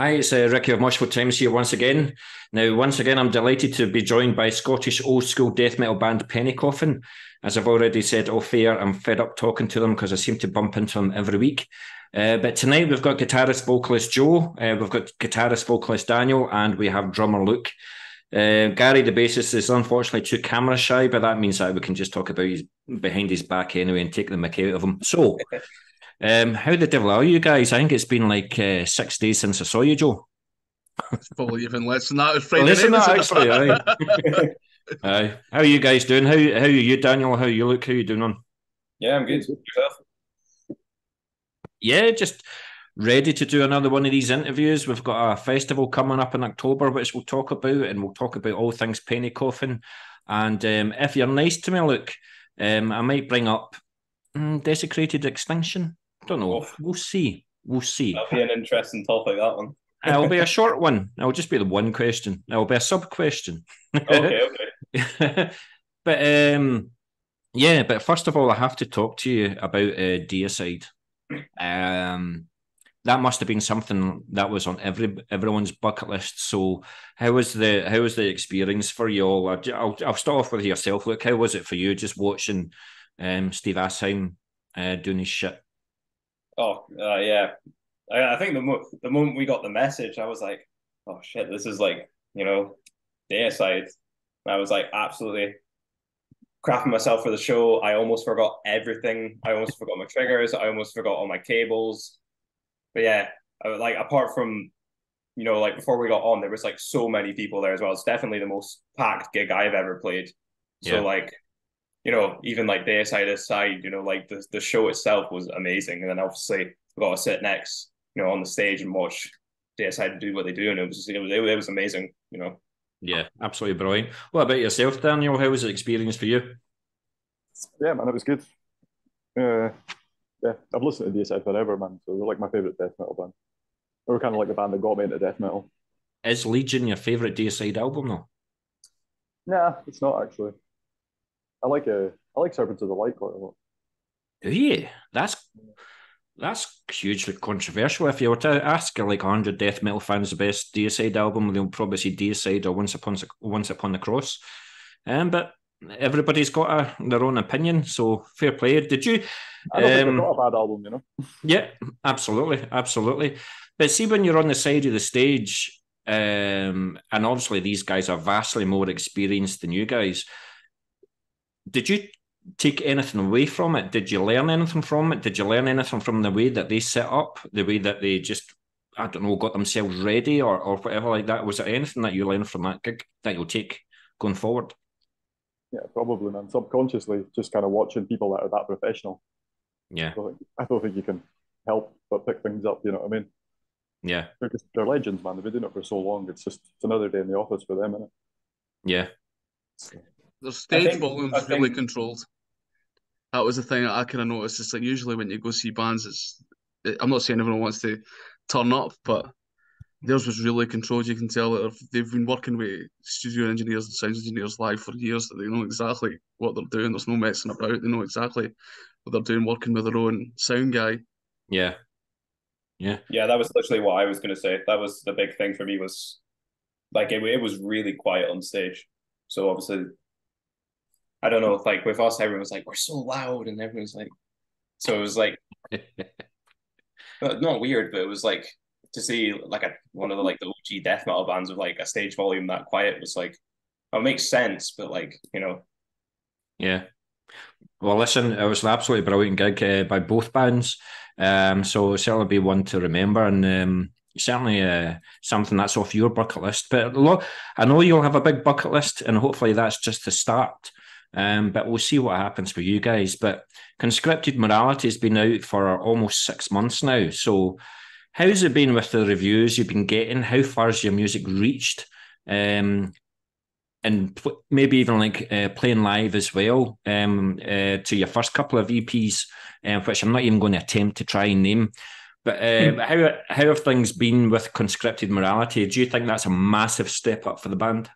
Hi, it's Ricky of Moshville Times here once again. Now, once again, I'm delighted to be joined by Scottish old school death metal band Penny Coffin. As I've already said off air, I'm fed up talking to them because I seem to bump into them every week. But tonight we've got guitarist vocalist Joe, we've got guitarist vocalist Daniel, and we have drummer Luke. Gary, the bassist, is unfortunately too camera shy, but that means that we can just talk about his behind his back anyway and take the mickey out of him. So, how the devil are you guys? I think it's been like 6 days since I saw you, Joe. It's probably even less than that. It was Well, Friday listen, night, that wasn't actually, aye. it? Aye. How are you guys doing? How are you, Daniel? How are you, Luke? How are you doing on? Yeah, I'm good. Yourself? Yeah, just ready to do another one of these interviews. We've got a festival coming up in October, which we'll talk about, and we'll talk about all things Penny Coffin. And if you're nice to me, Luke, I might bring up desecrated extinction. Don't know. Oof, We'll see. We'll see. that'll be an interesting topic, that one. It'll be a short one. It'll just be the one question. It'll be a sub question. Okay, but yeah, but first of all, I have to talk to you about Deicide. That must have been something that was on everyone's bucket list. So, how was the experience for you all? I'll start off with yourself. Look, how was it for you just watching Steve Asheim doing his shit? Yeah. I think the moment we got the message, I was like, oh shit, this is like, Deicide. And I was like, absolutely crafting myself for the show. I almost forgot everything. I almost forgot my triggers. I almost forgot all my cables. But yeah, like apart from, like before we got on, there was like so many people there as well. It's definitely the most packed gig I've ever played. So Yeah, like, even like Deicide aside, like the show itself was amazing. And then obviously we got to sit next, on the stage and watch Deicide do what they do. And it was amazing. yeah, absolutely brilliant. What about yourself, Daniel? How was the experience for you? Yeah, man, it was good. Uh, yeah, I've listened to DSI forever, man. So they're like my favorite death metal band. They were kind of like the band that got me into death metal. Is Legion your favourite Deicide album, though? Nah, it's not actually. I like Serpents of the Light quite a lot. Do you? That's hugely controversial. If you were to ask like 100 death metal fans the best Deicide album, they'll probably say Deicide or Once Upon the Cross. But everybody's got their own opinion, so fair play. Did you? I don't think they've got a bad album, Yeah, absolutely, absolutely. But see, when you're on the side of the stage, and obviously these guys are vastly more experienced than you guys. Did you take anything away from it? Did you learn anything from it? Did you learn anything from the way that they set up, the way that they just, I don't know, got themselves ready or whatever like that? Was there anything that you learned from that gig that you'll take going forward? Yeah, probably, man. Subconsciously, just kind of watching people that are that professional. Yeah, I don't think you can help but pick things up. You know what I mean? yeah, They're legends, man. They've been doing it for so long. It's another day in the office for them, isn't yeah, it? Their I stage think I volume's really think controlled. That was the thing that I kind of noticed. It's like usually when you go see bands, I'm not saying everyone wants to turn up, but theirs was really controlled. You can tell that they've been working with studio engineers and sound engineers live for years. That they know exactly what they're doing. There's no messing about. They know exactly what they're doing, working with their own sound guy. yeah, yeah. yeah, that was literally what I was gonna say. That was the big thing for me was like it was really quiet on stage. So obviously I don't know, like with us, everyone was like, we're so loud, and everyone's like, so it was like not weird, but it was like to see like one of the OG death metal bands with like a stage volume that quiet was like, oh, it makes sense, but like Yeah. Well, listen, it was an absolutely brilliant gig by both bands. So certainly be one to remember, and certainly something that's off your bucket list. But look, I know you'll have a big bucket list, and hopefully that's just the start. But we'll see what happens for you guys. But Conscripted Morality has been out for almost 6 months now. So how's it been with the reviews you've been getting? How far has your music reached? And maybe even like playing live as well to your first couple of EPs, which I'm not even going to attempt to try and name. But how have things been with Conscripted Morality? Do you think that's a massive step up for the band?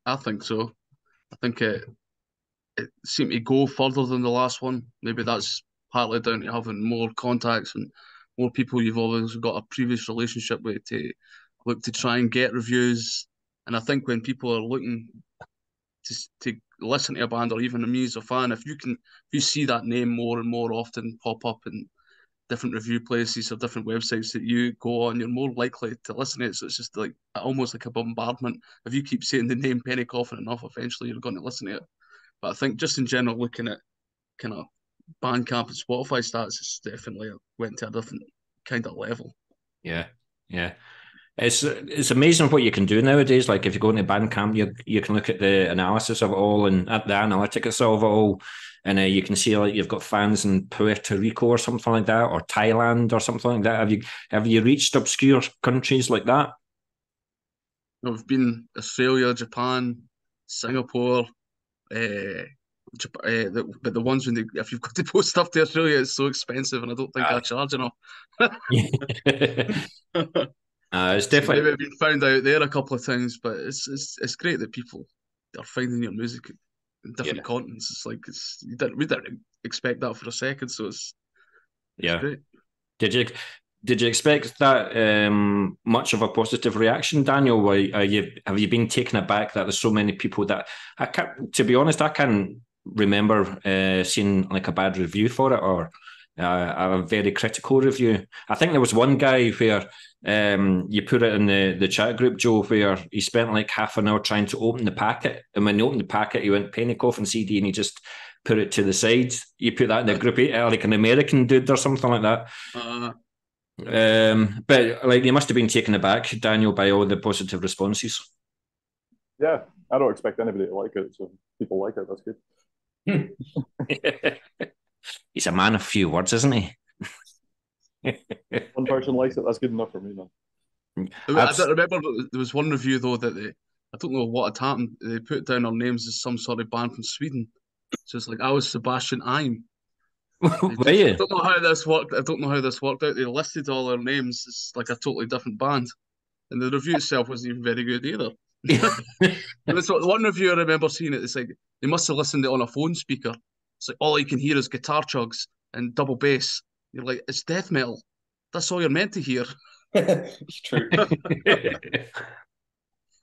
I think so. I think it seemed to go further than the last one. Maybe that's partly down to having more contacts and more people you've always got a previous relationship with to look to try and get reviews. And I think when people are looking to listen to a band or even me as a fan, if you see that name more and more often pop up in different review places or different websites that you go on, you're more likely to listen to it. So it's just like almost like a bombardment. If you keep saying the name Penny Coffin enough, eventually you're going to listen to it. But I think just in general, looking at kind of Bandcamp and Spotify stats, it's definitely went to a different kind of level. Yeah, yeah. It's amazing what you can do nowadays. Like if you go into Bandcamp, you can look at the analysis of it all and at the analytics of it all, and you can see like you've got fans in Puerto Rico or something like that, or Thailand or something like that. Have you reached obscure countries like that? We've been Australia, Japan, Singapore, but the ones if you've got to post stuff to Australia, it's so expensive, and I don't think I charge enough. It's definitely. Maybe I've been found out there a couple of times, but it's great that people are finding your music in different continents. It's like we didn't expect that for a second, so it's great. Did you expect that much of a positive reaction, Daniel? Have you been taken aback that there's so many people that I can't? To be honest, I can't remember seeing like a bad review for it or a very critical review. I think there was one guy where you put it in the chat group, Joe, where he spent like half an hour trying to open the packet, and when he opened the packet, he went Penny Coffin CD, and he just put it to the side. You put that in the group, like an American dude or something like that. But like they must have been taken aback, Daniel, by all the positive responses. Yeah, I don't expect anybody to like it, so people like it. That's good. He's a man of few words, isn't he? One person likes it. That's good enough for me, man. I remember there was one review though that I don't know what had happened. They put down our names as some sort of band from Sweden. So it's like I was Sebastian Eim. I don't know how this worked. I don't know how this worked out. They listed all our names. It's like a totally different band, and the review itself wasn't even very good either. And it's one review I remember seeing it. It's like they must have listened to it on a phone speaker. It's like all you can hear is guitar chugs and double bass. You're like, it's death metal. That's all you're meant to hear. It's true.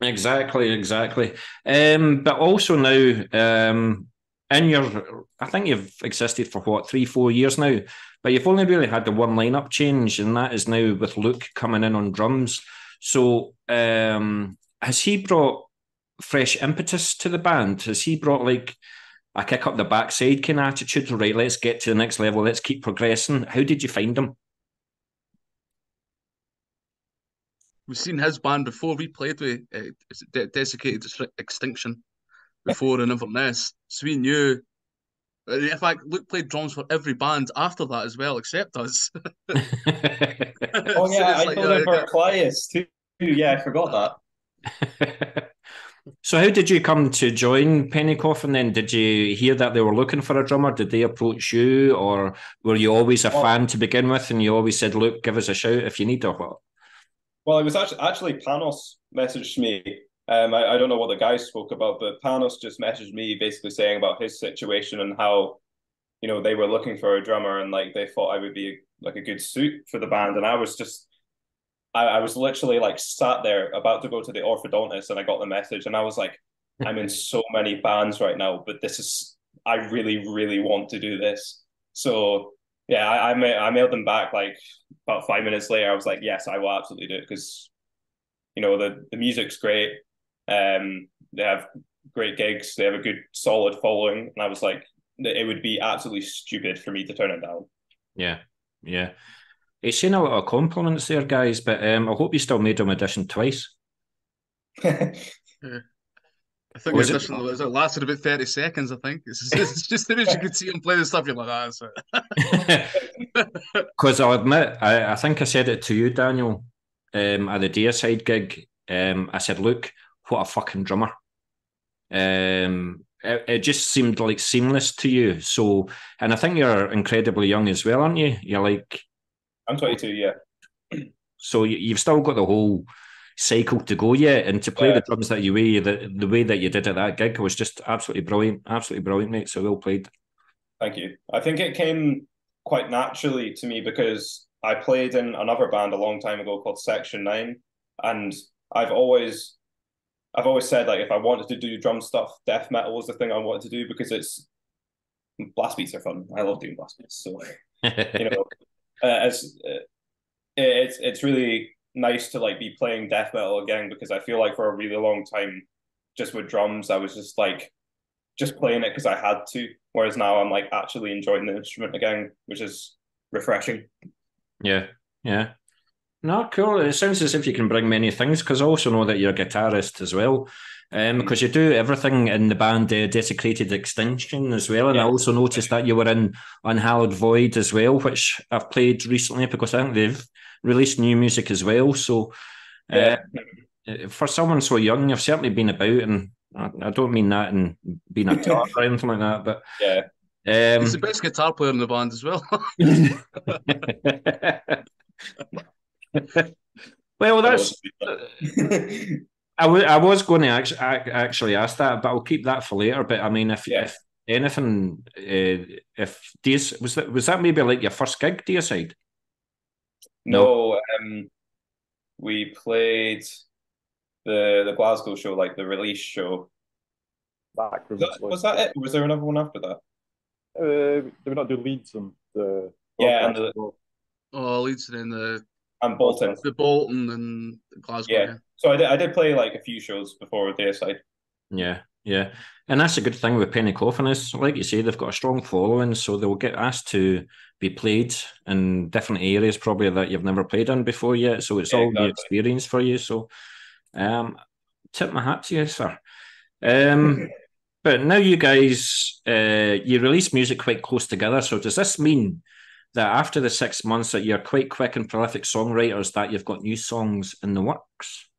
Exactly. But also now, I think you've existed for what, 3-4 years now, but you've only really had the one lineup change, and that is now with Luke coming in on drums. So, has he brought fresh impetus to the band? Has he brought like a kick up the backside kind of attitude? Right, let's get to the next level. Let's keep progressing. How did you find him? We've seen his band before. We played with Desiccated Extinction before in Inverness, so we knew. In fact, Luke played drums for every band after that as well, except us. Oh yeah, I told him for Claudius too. Yeah, I forgot that. So how did you come to join Penny Coffin then? Did you hear that they were looking for a drummer? Did they approach you, or were you always a fan to begin with and you always said, look, give us a shout if you need or what? Well, it was actually Panos messaged me. I don't know what the guys spoke about, but Panos just messaged me basically saying about his situation and how, you know, they were looking for a drummer and like they thought I would be like a good suit for the band. And I was just, I was literally like sat there about to go to the orthodontist and I got the message and I was like, I'm in so many bands right now, but I really, really want to do this. So yeah, I mailed them back like about 5 minutes later. I was like, yes, I will absolutely do it because, you know, the music's great. They have great gigs. They have a good, solid following. And I was like, it would be absolutely stupid for me to turn it down. Yeah. He's saying a lot of compliments there, guys, but I hope you still made him audition twice. Yeah. I think the audition lasted about 30 seconds, I think. It's just as you could see him play the stuff, you're like, that's it. Because I'll admit, I think I said it to you, Daniel, at the Deicide gig. I said, look, what a fucking drummer. It just seemed like seamless to you. So, and I think you're incredibly young as well, aren't you? You're like... I'm 22, yeah. So you've still got the whole cycle to go yet, and to play the drums that you way, the way that you did at that gig was just absolutely brilliant, mate. So well played. Thank you. I think it came quite naturally to me because I played in another band a long time ago called Section 9, and I've always said like if I wanted to do drum stuff, death metal was the thing I wanted to do because blast beats are fun. I love doing blast beats, so it's really nice to like be playing death metal again because I feel like for a really long time, just with drums, I was just like just playing it because I had to. Whereas now I'm like actually enjoying the instrument again, which is refreshing. Yeah, yeah. No, cool. It sounds as if you can bring many things because I also know that you're a guitarist as well. Because you do everything in the band Desecrated Extinction as well. And I also noticed that you were in Unhallowed Void as well, which I've played recently because I think they've released new music as well. So for someone so young, you've certainly been about, and I don't mean that in being a tart or anything like that, but he's the best guitar player in the band as well. Well, that's. I was going to actually ask that, but I'll keep that for later. But I mean, if anything, if Deicide was that maybe like your first gig, Deicide? No, we played the Glasgow show, like the release show. Was that it? Was there another one after that? Did we not do Leeds and the? And Leeds and then Bolton. The Bolton and Glasgow. Yeah. So I did play like a few shows before Deicide. Yeah, yeah. And that's a good thing with Penny Coffin is, like you say, they've got a strong following, so they'll get asked to be played in different areas probably that you've never played in before yet. So it's all the experience for you. So tip my hat to you, sir. But now you guys, you release music quite close together. So does this mean that after the 6 months that you're quite quick and prolific songwriters, that you've got new songs in the works?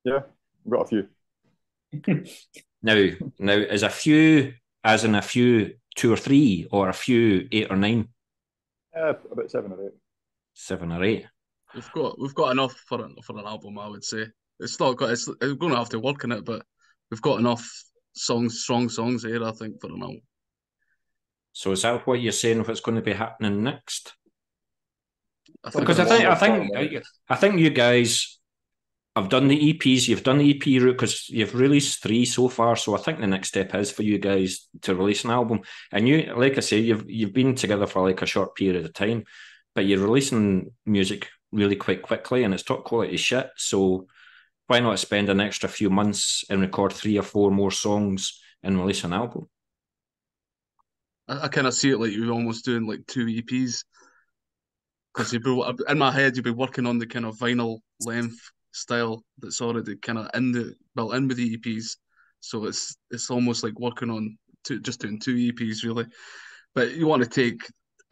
Yeah, we've got a few. Now, is a few as in a few 2 or 3, or a few 8 or 9? About 7 or 8. 7 or 8. We've got enough for an album, I would say. We're going to have to work on it, but we've got enough strong songs here, I think, for an album. So is that what you're saying? What's going to be happening next? Because I think you guys have done the EPs. You've done the EP route because you've released 3 so far. So I think the next step is for you guys to release an album. And you, like I say, you've been together for like a short period of time, but you're releasing music really quite quickly, and it's top quality shit. So why not spend an extra few months and record 3 or 4 more songs and release an album? I kind of see it like you're almost doing like 2 EPs, because in my head you'd be working on the kind of vinyl length style that's already kind of built in with the EPs. So it's almost like working on just doing 2 EPs really. But you want to take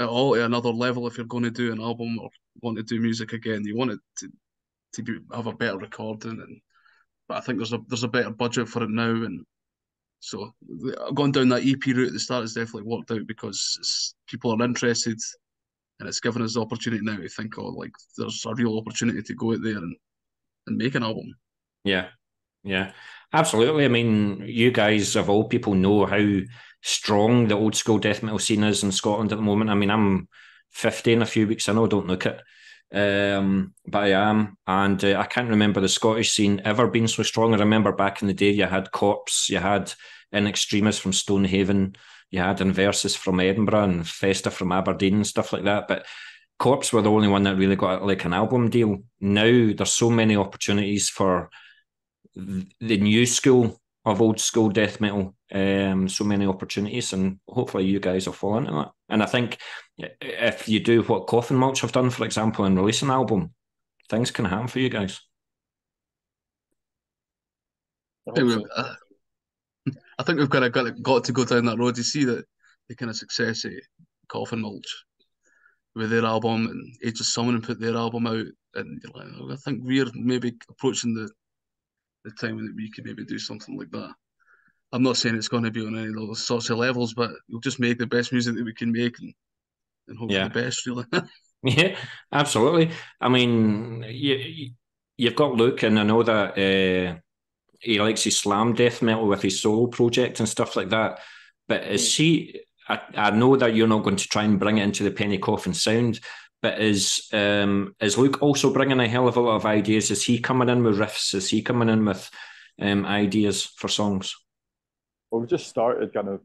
it all to another level if you're going to do an album or want to do music again. You want it to have a better recording, but I think there's a better budget for it now, and so going down that EP route at the start has definitely worked out because people are interested, and it's given us the opportunity now to think, like there's a real opportunity to go out there and make an album. Yeah, absolutely. I mean, you guys of all people know how strong the old school death metal scene is in Scotland at the moment. I mean, I'm 50 in a few weeks. I know I don't look it, but I am, and I can't remember the Scottish scene ever being so strong. I remember back in the day, you had Corpse, you had In Extremis from Stonehaven, you had Inversus from Edinburgh, and Festa from Aberdeen and stuff like that. But Corpse were the only one that really got like an album deal. Now there's so many opportunities for the new school of old school death metal, so many opportunities, and hopefully you guys will fall into that. And I think if you do what Coffin Mulch have done, for example, and release an album, things can happen for you guys. I think we've got to go down that road. You see that the kind of success of Coffin Mulch with their album, and Age of Summoning put their album out, and you're like, I think we're maybe approaching the time that we could maybe do something like that. I'm not saying it's going to be on any of those sorts of levels, but we'll just make the best music that we can make and hope for the best, really. Yeah, absolutely. I mean, you've got Luke, and I know that he likes his slam death metal with his solo project and stuff like that. But is he? I know that you're not going to try and bring it into the Penny Coffin sound, but is Luke also bringing a hell of a lot of ideas? Is he coming in with riffs? Is he coming in with ideas for songs? Well, we just started kind of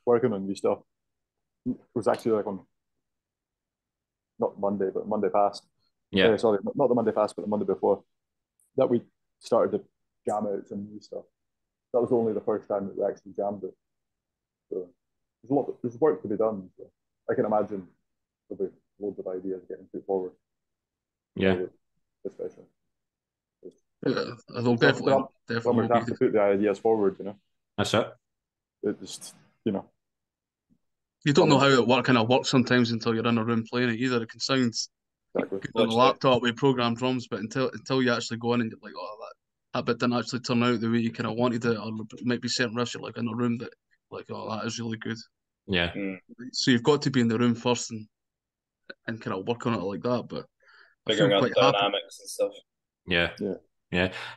working on new stuff. It was actually like on not Monday, but Monday past. Yeah. Sorry, not the Monday past, but the Monday before that we started to jam out some new stuff. That was only the first time that we actually jammed it. So there's work to be done. So I can imagine there'll be loads of ideas getting put forward. Yeah. Especially. Yeah, they'll definitely Drummers have to put the ideas forward, you know. That's it. It just, you know. You don't know how it kind of works sometimes until you're in a room playing it either. It can sound Exactly. good on a laptop with programmed drums, but until you actually go in and you're like, oh, that bit didn't actually turn out the way you kind of wanted it, or it might be certain riffs you're like in a room that like, oh, that is really good. Yeah. So you've got to be in the room first and kind of work on it like that. But figuring out the dynamics and stuff. Yeah.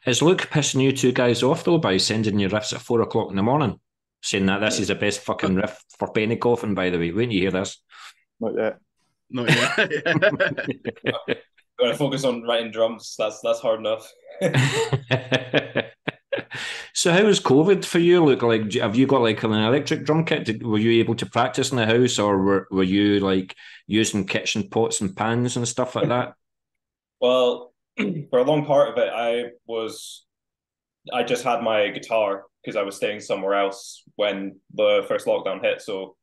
Is Luke pissing you two guys off though by sending you riffs at 4 o'clock in the morning, saying that this is the best fucking riff for Penny Coffin? By the way, when you hear this, not yet. Gotta focus on writing drums. That's hard enough. So how was COVID for you? Look, like, have you got like an electric drum kit? Were you able to practice in the house, or were you like using kitchen pots and pans and stuff like that? Well, for a long part of it, I just had my guitar because I was staying somewhere else when the first lockdown hit. So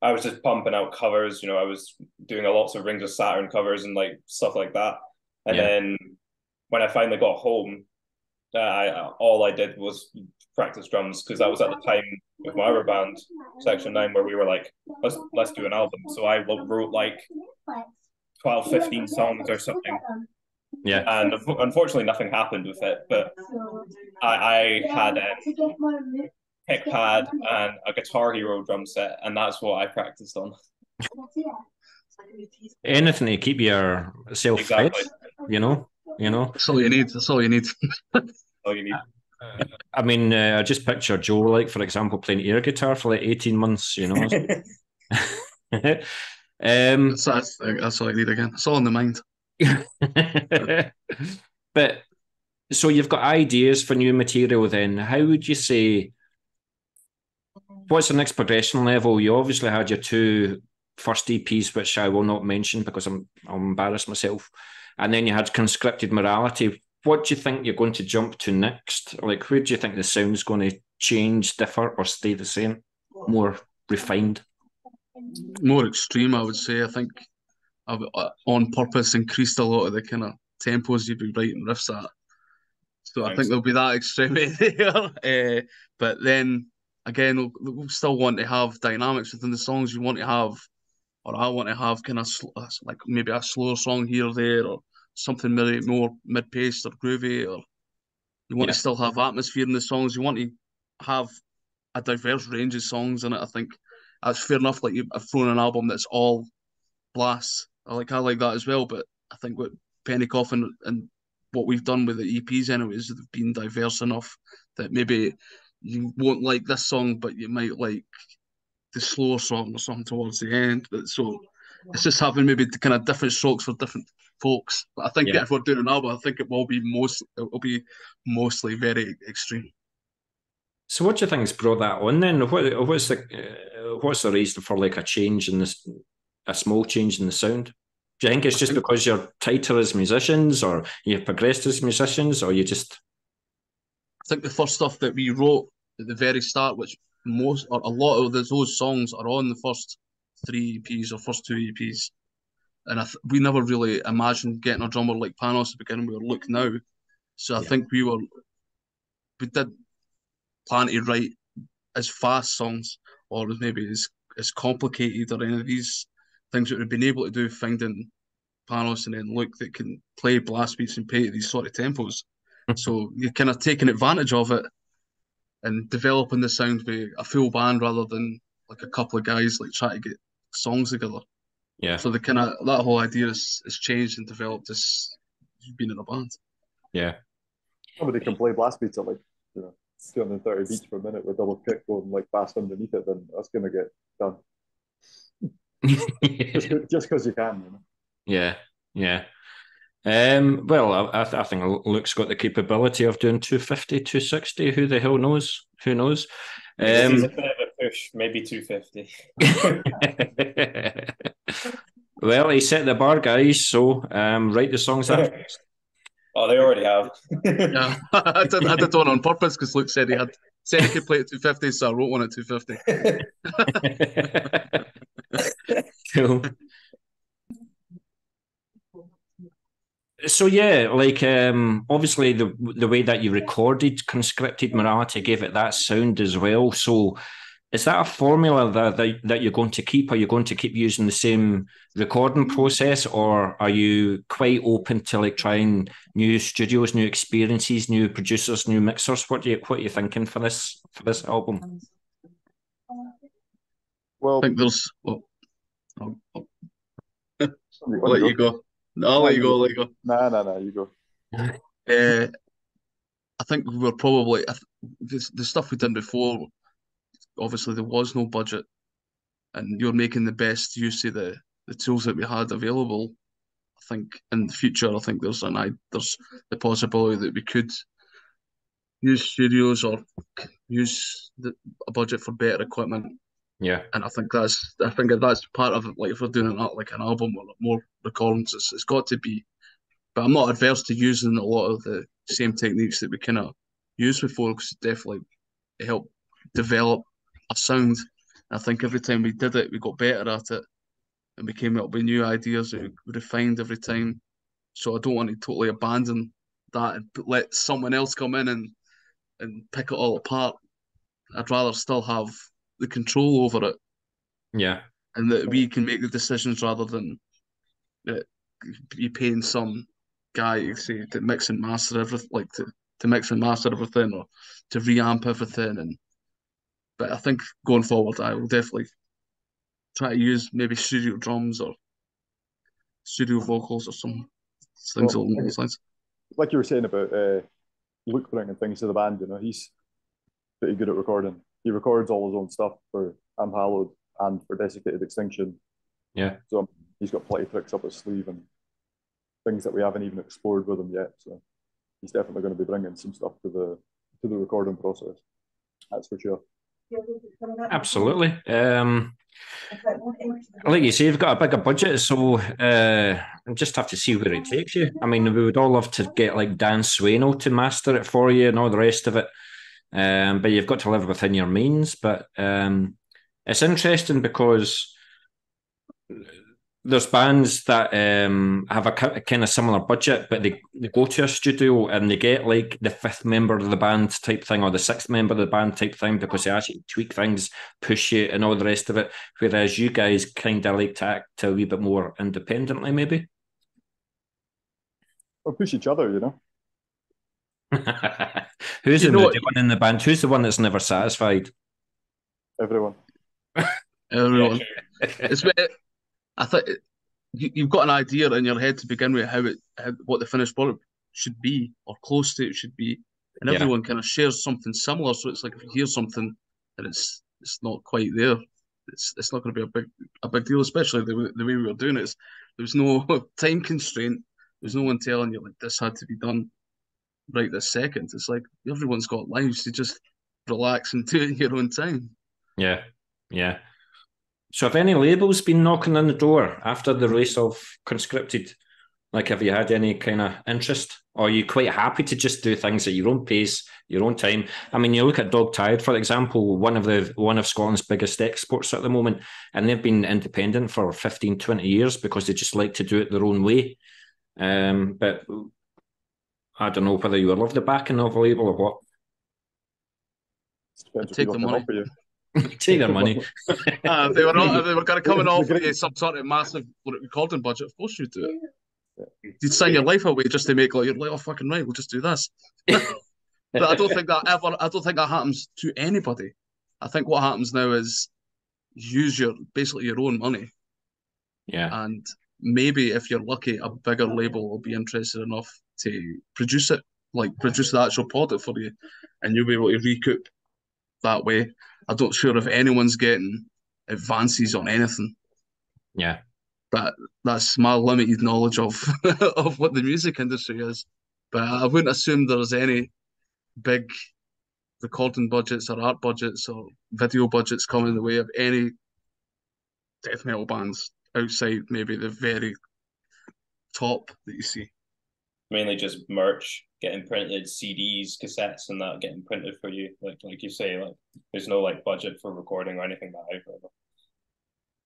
I was just pumping out covers. I was doing lots of Rings of Saturn covers and like stuff like that. And then when I finally got home, all I did was practice drums because that was at the time with my other band, Section 9, where we were like, let's do an album. So I wrote like 12, 15 songs or something. Yeah. And unfortunately, nothing happened with it. But I had a pick pad and a Guitar Hero drum set, and that's what I practiced on. Anything to keep yourself fit, you know. That's all you need. That's all you need. All you need. I mean, I just picture Joe, like, for example, playing air guitar for like 18 months, That's all I need again. It's all in the mind. But so you've got ideas for new material then. How would you say, what's the next progression level? You obviously had your two first EPs, which I will not mention because I'll embarrass myself. And then you had Conscripted Morality. What do you think you're going to jump to next? Like, where do you think the sound's going to change, differ, or stay the same? More refined? More extreme, I would say. I think I've on purpose increased a lot of the kind of tempos you'd be writing riffs at. So I think there'll be that extremity there. But then again, we'll still want to have dynamics within the songs. You want to have, or I want to have, kind of like maybe a slower song here or there, or something maybe more mid-paced or groovy, or you want to still have atmosphere in the songs. You want to have a diverse range of songs in it. I think that's fair enough. Like I've thrown an album that's all blasts. I like that as well. But I think what Penny Coffin and what we've done with the EPs anyways have been diverse enough that maybe you won't like this song, but you might like the slower song or something towards the end. But so it's just having maybe the kind of different strokes for different folks. But I think if we're doing an album, I think it will be mostly very extreme. So what do you think has brought that on then? What's the reason for like a change in this, a small change in the sound? Do you think it's just because you're tighter as musicians, or you've progressed as musicians, or you just? I think the first stuff that we wrote at the very start, which most or a lot of those songs are on the first 3 EPs or first 2 EPs, and we never really imagined getting a drummer like Panos at the beginning. We were Look now, so I think we did plan to write as fast songs or maybe as complicated or any of these things that we've been able to do, finding Panos and then Luke that can play blast beats and play at these sort of tempos. So you're kind of taking advantage of it and developing the sound with a full band rather than like a couple of guys like trying to get songs together. Yeah. So the kind of that whole idea has changed and developed as being in a band. Yeah. Somebody can play blast beats at like 230 beats per minute with double kick going like fast underneath it, then that's gonna get done. Yeah, Just because you can, you know. yeah. Well, I think Luke's got the capability of doing 250, 260. Who the hell knows? Who knows? This is a bit of a push, maybe 250. Well, he set the bar, guys. So write the songs up. Oh, they already have. Yeah, I did one on purpose because Luke said he could play at 250, so I wrote one at 250. Cool. So yeah, like obviously the way that you recorded Conscripted Morality gave it that sound as well. So is that a formula that you're going to keep? Are you going to keep using the same recording process, or are you quite open to like trying new studios, new experiences, new producers, new mixers? What are you thinking for this album? Well, I think there's. I'll let let you you go. No, I'll let you go. I'll let you go. Nah, you go. I think we're probably the stuff we done before. Obviously, there was no budget, and you're making the best use of the tools that we had available. I think in the future, I think there's the possibility that we could use studios or use a budget for better equipment. Yeah, And I think that's part of it. Like if we're doing like an album or more recordings, it's got to be. But I'm not adverse to using a lot of the same techniques that we kind of used before because it definitely helped develop a sound. I think every time we did it, we got better at it, and we came up with new ideas that we refined every time. So I don't want to totally abandon that and let someone else come in and pick it all apart. I'd rather still have the control over it yeah, and that we can make the decisions rather than uh, you paying some guy say to mix and master everything, like to mix and master everything or to reamp everything. And but I think going forward, I will definitely try to use maybe studio drums or studio vocals or some things Well, along those lines. like you were saying about Luke bringing things to the band, you know, he's pretty good at recording. He records all his own stuff for I'm Hallowed and for Desiccated Extinction. yeah. So he's got plenty of tricks up his sleeve and things that we haven't even explored with him yet. So he's definitely going to be bringing some stuff to the recording process. That's for sure. Absolutely. Like you say, you've got a bigger budget, so just have to see where it takes you. I mean, we would all love to get like Dan Swano to master it for you and all the rest of it, but you've got to live within your means. But it's interesting because there's bands that have a kind of similar budget, but they go to a studio and they get like the fifth member of the band type thing or the sixth member of the band type thing because they actually tweak things, push you, and all the rest of it. Whereas you guys kind of like to act a wee bit more independently, maybe. Or push each other, you know. Who's You the know moody what? one in the band? Who's the one that's never satisfied? Everyone. Everyone. Yeah, It's I think you've got an idea in your head to begin with what the finished product should be or close to it should be, and Yeah, everyone kind of shares something similar. So it's like if you hear something and it's not quite there, it's not going to be a big deal, especially the way we were doing it. There was no time constraint. There's no one telling you like this had to be done right this second. It's like everyone's got lives to just relax and do it in your own time. yeah, yeah. So have any labels been knocking on the door after the release of Conscripted? Like, have you had any kind of interest? Or are you quite happy to just do things at your own pace, your own time? I mean, you look at Dog Tired, for example, one of Scotland's biggest exports at the moment, and they've been independent for 15, 20 years because they just like to do it their own way. But I don't know whether you love the backing of a label or what. It depends what Take people the can money. offer you. Take their money. They were kind of coming off The great- some sort of massive recording budget. Of course you do it. You'd sign your life away just to make like you're like, oh fucking right, we'll just do this. But I don't think that happens to anybody. I think what happens now is use basically your own money, Yeah. and maybe if you're lucky, a bigger label will be interested enough to produce it, like produce the actual product for you, and you'll be able to recoup that way. I'm not sure if anyone's getting advances on anything. Yeah. That's my limited knowledge of of what the music industry is. But I wouldn't assume there's any big recording budgets or art budgets or video budgets coming in the way of any death metal bands outside maybe the very top that you see. Mainly just merch, getting printed, CDs, cassettes, and that getting printed for you. Like you say, like there's no like budget for recording or anything that I've heard of.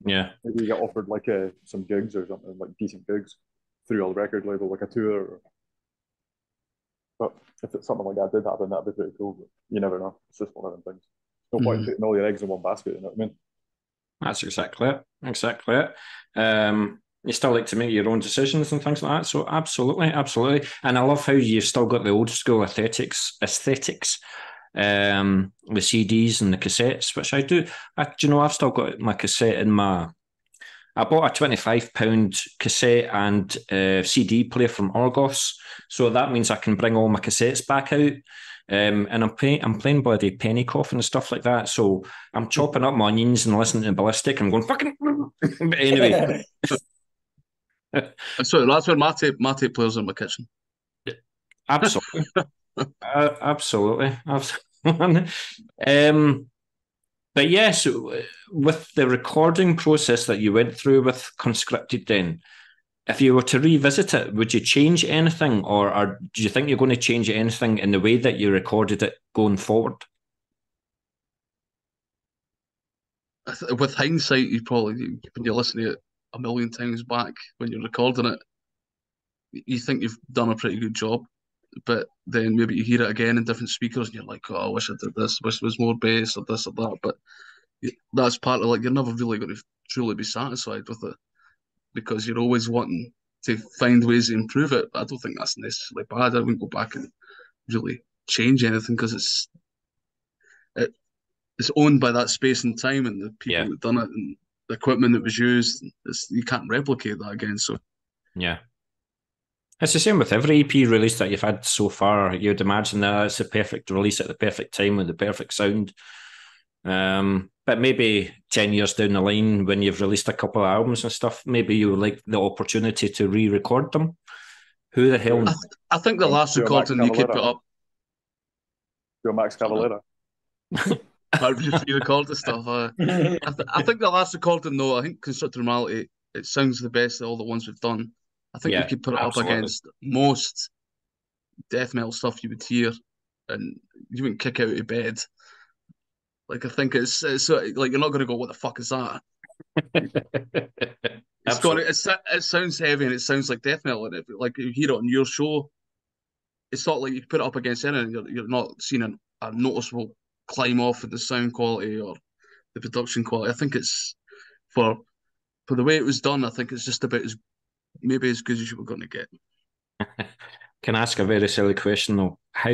Yeah. Maybe you get offered like some gigs or something, like decent gigs through a record label, like a tour. But if it's something like that did happen, that'd be pretty cool. But you never know. It's just one of them things. No point in putting all your eggs in one basket. You know what I mean? That's exactly it. Exactly it. You still like to make your own decisions and things like that. So absolutely, absolutely. And I love how you've still got the old school aesthetics, the CDs and the cassettes, which I do. I've still got my cassette in my. I bought a £25 cassette and CD player from Argos, so that means I can bring all my cassettes back out. And I'm playing bloody Penny Coffin and stuff like that. So I'm chopping up my onions and listening to Ballistic. I'm going fucking. But anyway. So that's where my tape players in my kitchen. Absolutely. Absolutely. But yes, with the recording process that you went through with Conscripted, then, if you were to revisit it, would you change anything, or do you think you're going to change anything in the way that you recorded it going forward? With hindsight, when you listen to it a million times back when you're recording it, you think you've done a pretty good job. But then maybe you hear it again in different speakers and you're like, oh, I wish I did this, wish there was more bass or this or that. But that's part of like, you're never really going to truly be satisfied with it because you're always wanting to find ways to improve it. But I don't think that's necessarily bad. I wouldn't go back and really change anything because it's owned by that space and time and the people that done it and the equipment that was used. You can't replicate that again. So yeah. It's the same with every EP release that you've had so far. You'd imagine that it's the perfect release at the perfect time with the perfect sound. But maybe 10 years down the line, when you've released a couple of albums and stuff, maybe you would like the opportunity to re-record them. Who the hell? I think the last recording you could put up. Your Max Cavalera. Just re-record the stuff. I think the last recording, though, I think Constructed Normality, it sounds the best of all the ones we've done. I think we could put it up against most death metal stuff you would hear, and you wouldn't kick out of bed. Like, I think it's like you're not going to go, what the fuck is that? It sounds heavy and it sounds like death metal. And like you hear it on your show, it's not like you put it up against anything. You're not seeing a noticeable climb off in the sound quality or the production quality. I think it's for the way it was done. I think it's just about maybe as good as you were going to get. Can I ask a very silly question though? How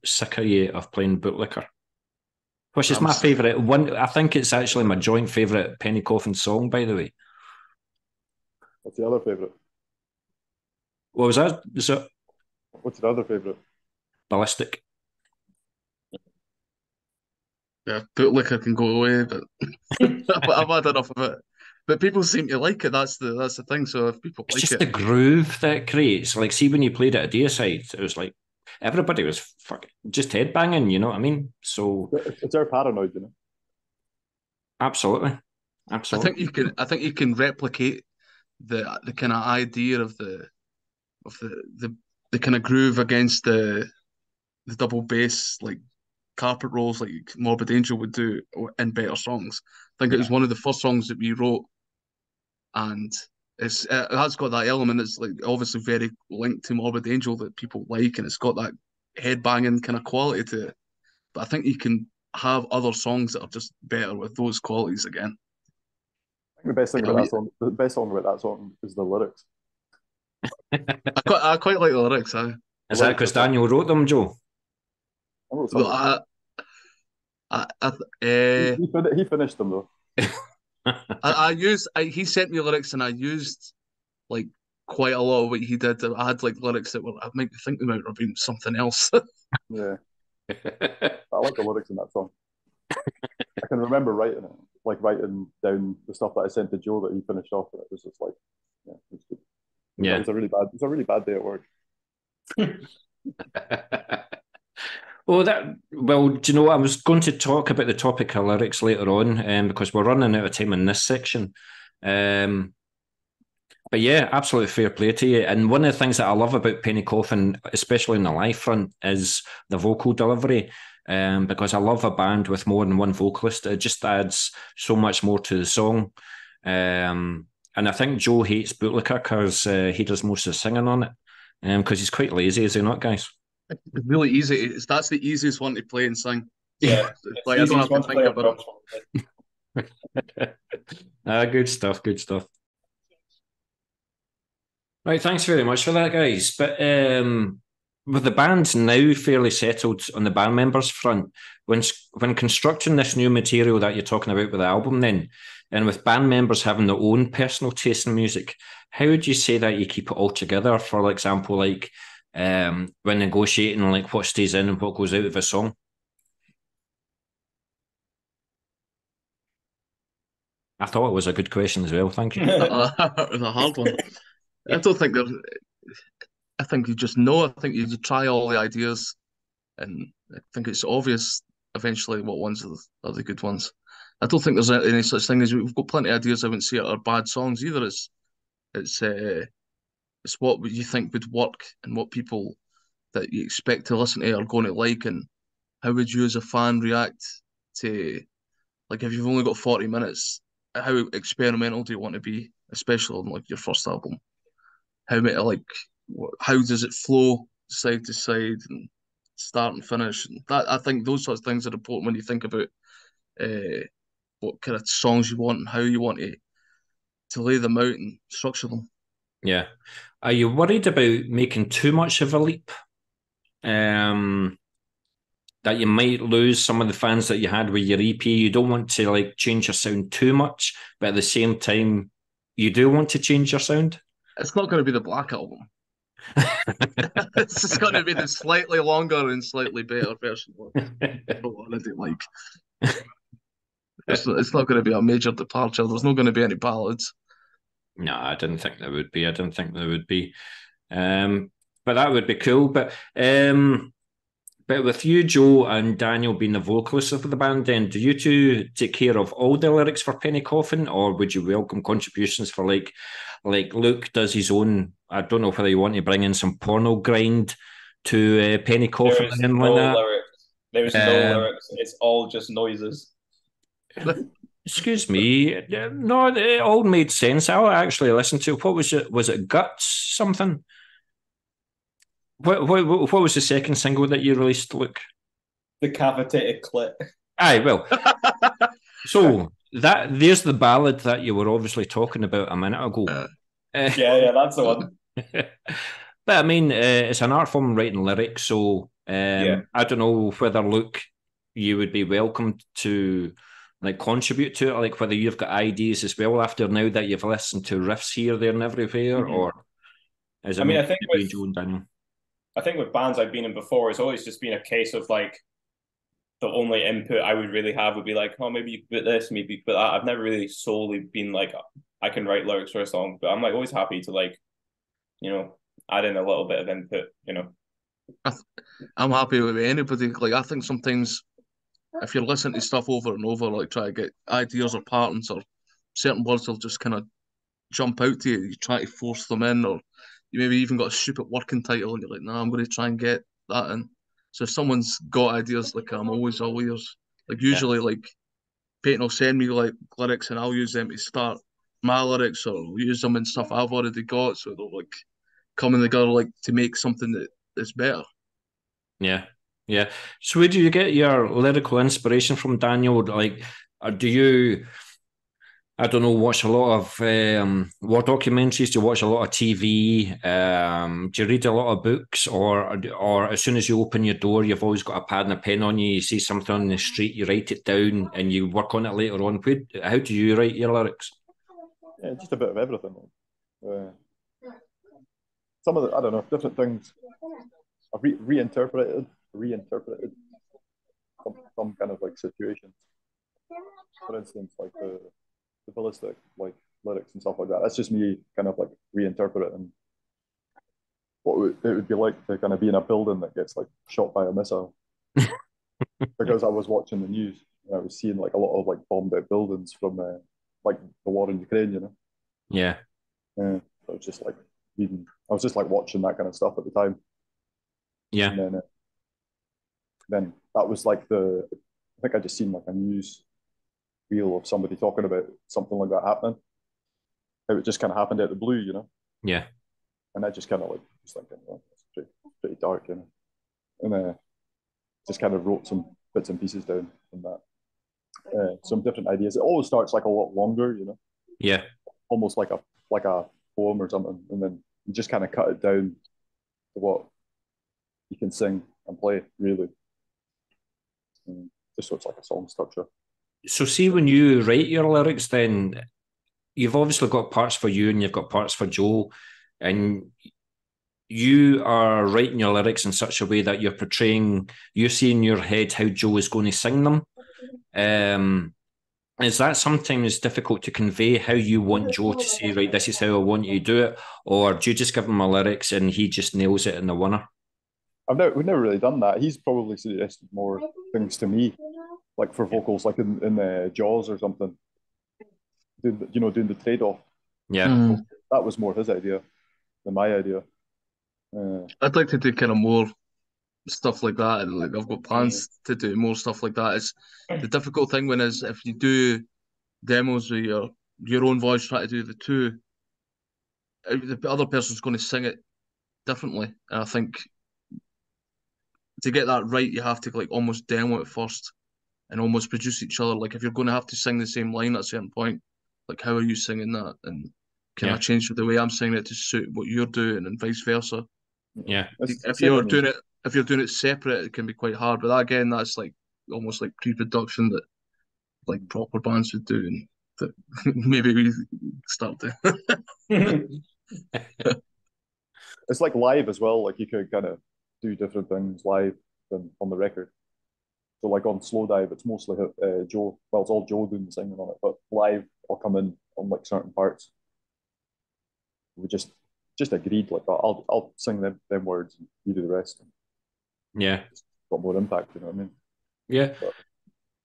sick are you of playing Bootlicker? Which is my favourite one. I think it's actually my joint favourite Penny Coffin song, by the way. What's the other favourite? What was that? What's the other favourite? Ballistic. Yeah, Bootlicker can go away, but I've had enough of it. But people seem to like it. That's the thing. So if people like it, it's just the groove that it creates. Like, see, when you played it at Deicide, it was like everybody was fucking just headbanging. You know what I mean? So it's our paranoid, you know. Absolutely. I think you can replicate the kind of idea of the kind of groove against the double bass, like carpet rolls, like Morbid Angel would do in better songs. I think it was one of the first songs that we wrote, and it has got that element that's like obviously very linked to Morbid Angel that people like, and it's got that headbanging kind of quality to it. But I think you can have other songs that are just better with those qualities again. I think the best thing about that song is the lyrics. I quite like the lyrics. Is that because Daniel wrote them, Joe? He finished them though. He sent me lyrics and I used like quite a lot of what he did. I had like lyrics that I might think about or being something else. Yeah, I like the lyrics in that song. I can remember writing it, like writing down the stuff that I sent to Joe that he finished off, and it was just like, yeah, it was good. Yeah. That was a really bad day at work. Well, do you know, I was going to talk about the topic of lyrics later on, because we're running out of time in this section. But yeah, absolute fair play to you. And one of the things that I love about Penny Coffin, especially in the live front, is the vocal delivery. Because I love a band with more than one vocalist. It just adds so much more to the song. And I think Joe hates Bootlicker because he does most of the singing on it. Because he's quite lazy, is he not, guys? It's really easy. That's the easiest one to play and sing. Yeah, Like I don't have to think about it. Good stuff, good stuff. Right, thanks very much for that, guys. But with the band now fairly settled on the band members front, when constructing this new material that you're talking about with the album then, and with band members having their own personal taste in music, how would you say that you keep it all together? For example, like when negotiating, like what stays in and what goes out of a song? I thought it was a good question as well. Thank you. it was a hard one. I don't think there. I think you just know. I think you try all the ideas, and I think it's obvious eventually what ones are the good ones. I don't think there's any such thing as we've got plenty of ideas. I wouldn't say are bad songs either. It's what you think would work and what people that you expect to listen to are going to like, and how would you as a fan react to, like, if you've only got 40 minutes, how experimental do you want to be, especially on like your first album? How many, like, how does it flow side to side and start and finish? And that, I think those sorts of things are important when you think about what kind of songs you want and how you want to lay them out and structure them. Yeah. Are you worried about making too much of a leap? That you might lose some of the fans that you had with your EP. You don't want to like change your sound too much, but at the same time, you do want to change your sound. It's not going to be the Black Album. It's just going to be the slightly longer and slightly better version of what I didn't like. It's not going to be a major departure. There's not going to be any ballads. No, I didn't think there would be. I didn't think there would be. But that would be cool. But with you, Joe, and Daniel being the vocalists of the band, then do you two take care of all the lyrics for Penny Coffin, or would you welcome contributions for like Luke does his own? I don't know whether you want to bring in some porno grind to Penny Coffin There is and no like that. lyrics. There is no lyrics. It's all just noises. Excuse me. No, it all made sense. I actually listened to what was it? Was it Guts something? What was the second single that you released, Luke? The cavitated clit. Aye, well. So there's the ballad that you were obviously talking about a minute ago. Yeah, that's the one. But I mean, it's an art form writing lyrics, so I don't know whether Luke, you would be welcome to like contribute to it, like whether you've got ideas as well after now that you've listened to riffs here, there, and everywhere, or is it? I think with Joe and Daniel. I think with bands I've been in before, it's always just been a case of like the only input I would really have would be like, oh, maybe you could put this, maybe you could put that. I've never really solely been like, I can write lyrics for a song, but I'm like always happy to like, add in a little bit of input, I'm happy with anybody. Like, I think sometimes if you're listening to stuff over and over, like try to get ideas or patterns or certain words will just kind of jump out to you. You try to force them in, or you maybe even got a stupid working title and you're like, nah, I'm going to try and get that in. So if someone's got ideas, like I'm always all ears. Like usually, like Peyton will send me like lyrics and I'll use them to start my lyrics, or use them in stuff I've already got. So they'll like come together like to make something that is better. Yeah. Yeah. So where do you get your lyrical inspiration from, Daniel? Like, do you, I don't know, watch a lot of war documentaries? Do you watch a lot of TV? Do you read a lot of books? Or as soon as you open your door, you've always got a pad and a pen on you, you see something on the street, you write it down and you work on it later on. How do you write your lyrics? Yeah, just a bit of everything. Some of the, I don't know, different things I've reinterpreted some kind of like situation. For instance, like the ballistic like lyrics and stuff like that. That's just me kind of like reinterpreting it would be like to kind of be in a building that gets like shot by a missile. Because I was watching the news and I was seeing like a lot of like bombed out buildings from like the war in Ukraine, you know. Yeah. So I was just like reading. I was just like watching that kind of stuff at the time. Yeah. And then that was like I think I just seen like a news reel of somebody talking about something like that happening. How it just kind of happened out of the blue, you know. Yeah. And I just kind of like was thinking, well, it's pretty dark, you know. And just kind of wrote some bits and pieces down from that. Some different ideas. It always starts like a lot longer, you know. Yeah. Almost like a poem or something, and then you just kind of cut it down to what you can sing and play, really. Just so it's like a song structure. So see, when you write your lyrics, then you've obviously got parts for you and you've got parts for Joe, and you are writing your lyrics in such a way that you see in your head how Joe is going to sing them. Is that sometimes difficult to convey how you want Joe to say, right, this is how I want you to do it? Or do you just give him a lyrics and he just nails it in the winner? We've never really done that. He's probably suggested more things to me, like for vocals, like in Jaws or something. Doing the trade-off. Yeah. That was more his idea than my idea. I'd like to do kind of more stuff like that, and like I've got plans to do more stuff like that. It's the difficult thing when is if you do demos with your own voice, try to do the two, the other person's going to sing it differently, and I think to get that right, you have to like almost demo it first and almost produce each other. Like if you're going to have to sing the same line at a certain point, like how are you singing that, and can I change the way I'm singing it to suit what you're doing, and vice versa. Yeah. If you're doing it separate, it can be quite hard. But again, that's like almost like pre-production that like proper bands would do, and that maybe we start to. It's like live as well. Like you could kind of do different things live than on the record. So like on Slow Dive, it's mostly Joe. Well, it's all Joe doing the singing on it, but live I'll come in on like certain parts. We just agreed like I'll sing them words and you do the rest. Yeah. It's got more impact, you know what I mean? Yeah. But,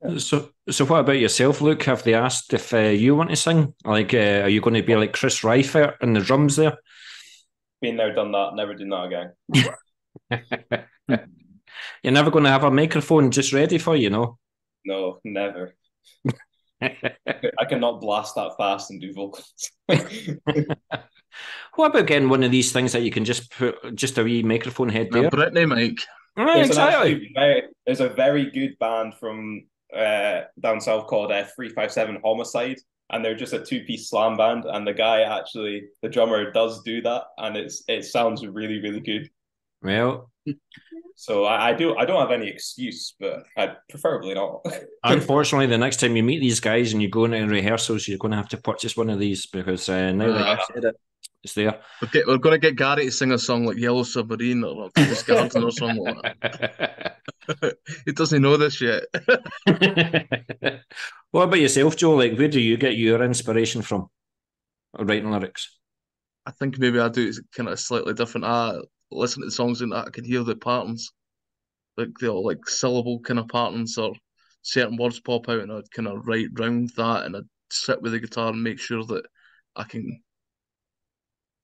yeah. So what about yourself, Luke? Have they asked if you want to sing? Like, are you going to be like Chris Reifert in the drums there? Been there, done that, never doing that again. You're never going to have a microphone just ready for you, know? No, never. I cannot blast that fast and do vocals. What about getting one of these things that you can just put just a wee microphone head there? Brittany mic. Exactly. There's a very good band from down south called 357 Homicide, and they're just a two-piece slam band, and the drummer does do that, and it sounds really, really good. Well, so I don't have any excuse, but I'd preferably not. Unfortunately, the next time you meet these guys and you go into rehearsals, you're going to have to purchase one of these because now that I've said it, it's there. We're going to get Gary to sing a song like Yellow Submarine or This Garden or something like that. He doesn't know this yet. What about yourself, Joe? Like, where do you get your inspiration from writing lyrics? I think maybe I do it kind of slightly different. I listen to the songs and I can hear the patterns, like the like syllable kind of patterns, or certain words pop out, and I'd kind of write round that, and I'd sit with the guitar and make sure that I can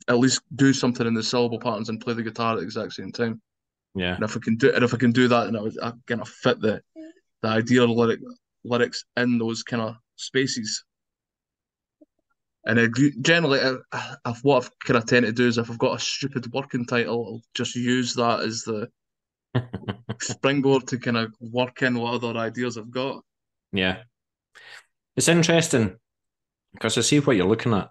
at least do something in the syllable patterns and play the guitar at the exact same time. Yeah. And if I can do that, then I kind of fit the ideal lyrics in those kind of spaces. And generally, what I've kind of tend to do is if I've got a stupid working title, I'll just use that as the springboard to kind of work in what other ideas I've got. Yeah. It's interesting because I see what you're looking at.